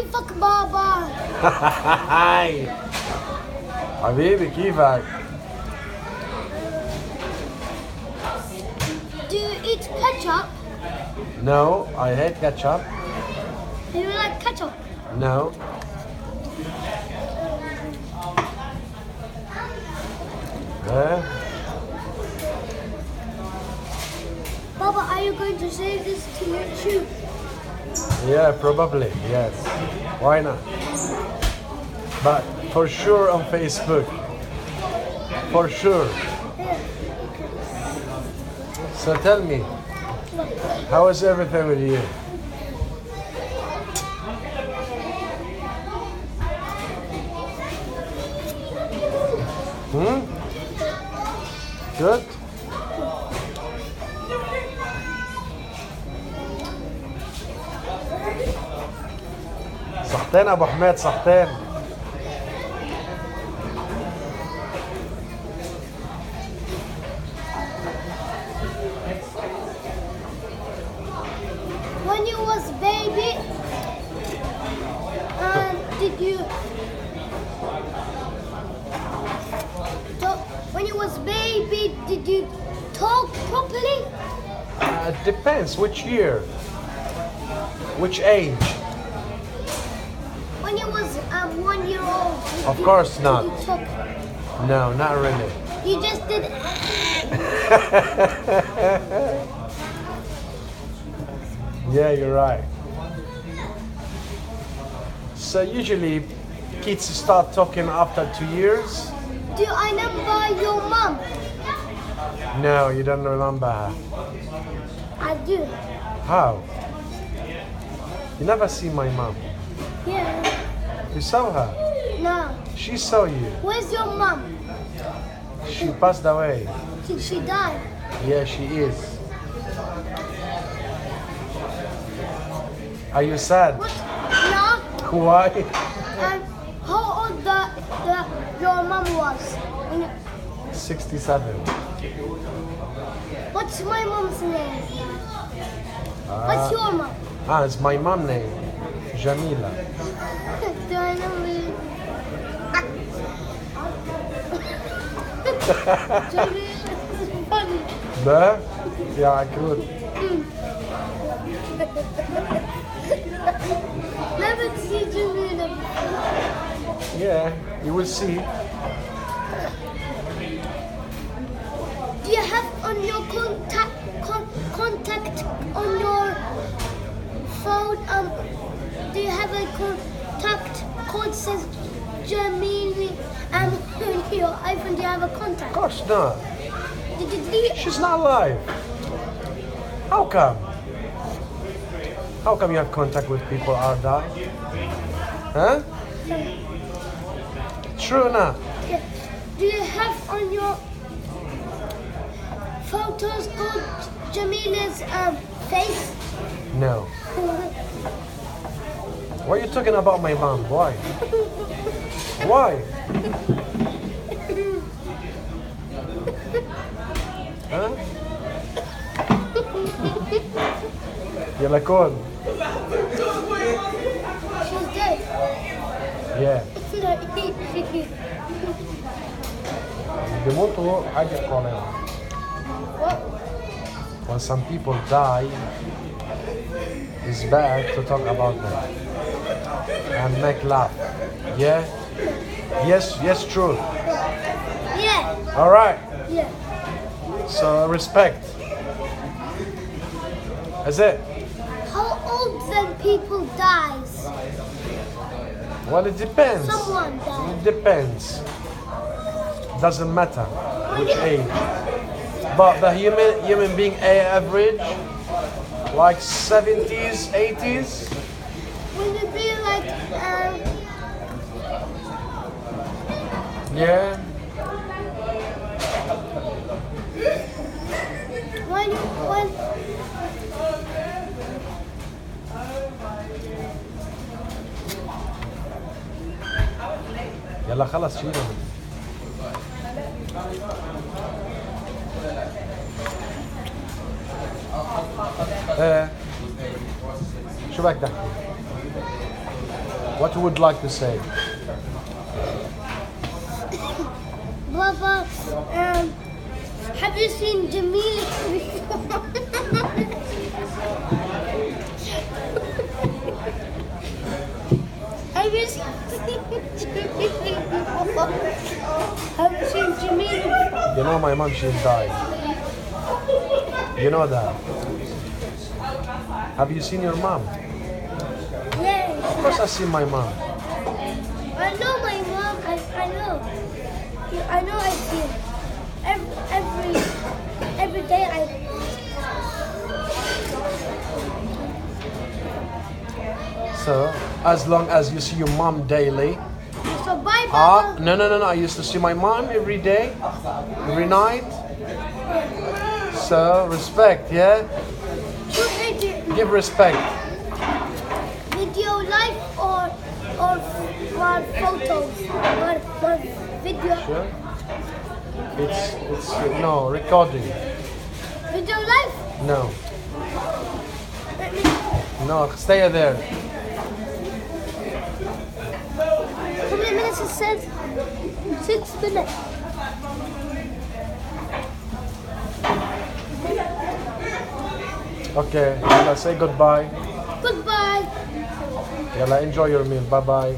كيفك بابا؟ هاي حبيبي كيفك؟ Do you eat ketchup? No, I hate ketchup. Do you like ketchup? No. Baba, are you going to save this to YouTube? Yeah, probably, yes. Why not? But for sure on Facebook. For sure. So tell me, how is everything with you? Good? صحتين ابو حميد صحتين. When you was baby, did you? When you was baby, did you talk properly? It depends which year, which age. When you was 1 year old. Of course not. Did you talk? No, not really. You just did. Yeah, you're right. So usually kids start talking after 2 years. Do I remember your mom? No, you don't remember her. I do. How? You never see my mom. Yeah. You saw her. No. She saw you. Where's your mom? She passed away. Did she die? Yeah, she is. Are you sad? What? No. Why? How old your mom was? 67. What's my mom's name? What's your mom? It's my mom name. Jamila. Do I know you? Funny. ده يا عكرود. Never see Jamila. Yeah, you will see. Do you have on your contact on your phone? Do you have a contact code says Jamili? On your iPhone, do you have a contact? Of course not. Did you delete? She's not alive. How come? How come you have contact with people are died? Huh? True or not? Yeah. Do you have on your photos called Jamila's face? No. Why are you talking about my mom? Why? Why? Huh? يلا كون. She's dead. Yeah. No. بيموتوا حاجة قانعة. What? When some people die, it's bad to talk about them and make laugh. Yeah? Yes, true. Yeah. All right. Yeah. So respect. That's it. How old then people dies? Well, it depends. Someone dies. It depends. Doesn't matter which age. But the human being average, like 70s, 80s. Will it be like Yeah. when يلا خلص شيله. ايه شو بدك تحكي؟ What you would like to say? Baba, have you seen Jamil before? Have you seen Jamil before? Have you seen Jamil before? You know my mom, she died. You know that. Have you seen your mom? Yes. Of course I see my mom. I know my mom. I know. I know I see it. Every day I. So, as long as you see your mom daily. So bye, Papa. No. I used to see my mom every day, every night. So, respect, yeah? Give respect. Video live or photos or video. Sure. It's no recording. Video live. No. No, stay there. How many minutes it says? 6 minutes. Okay, yalla, say goodbye. Goodbye. Yalla, enjoy your meal. Bye bye.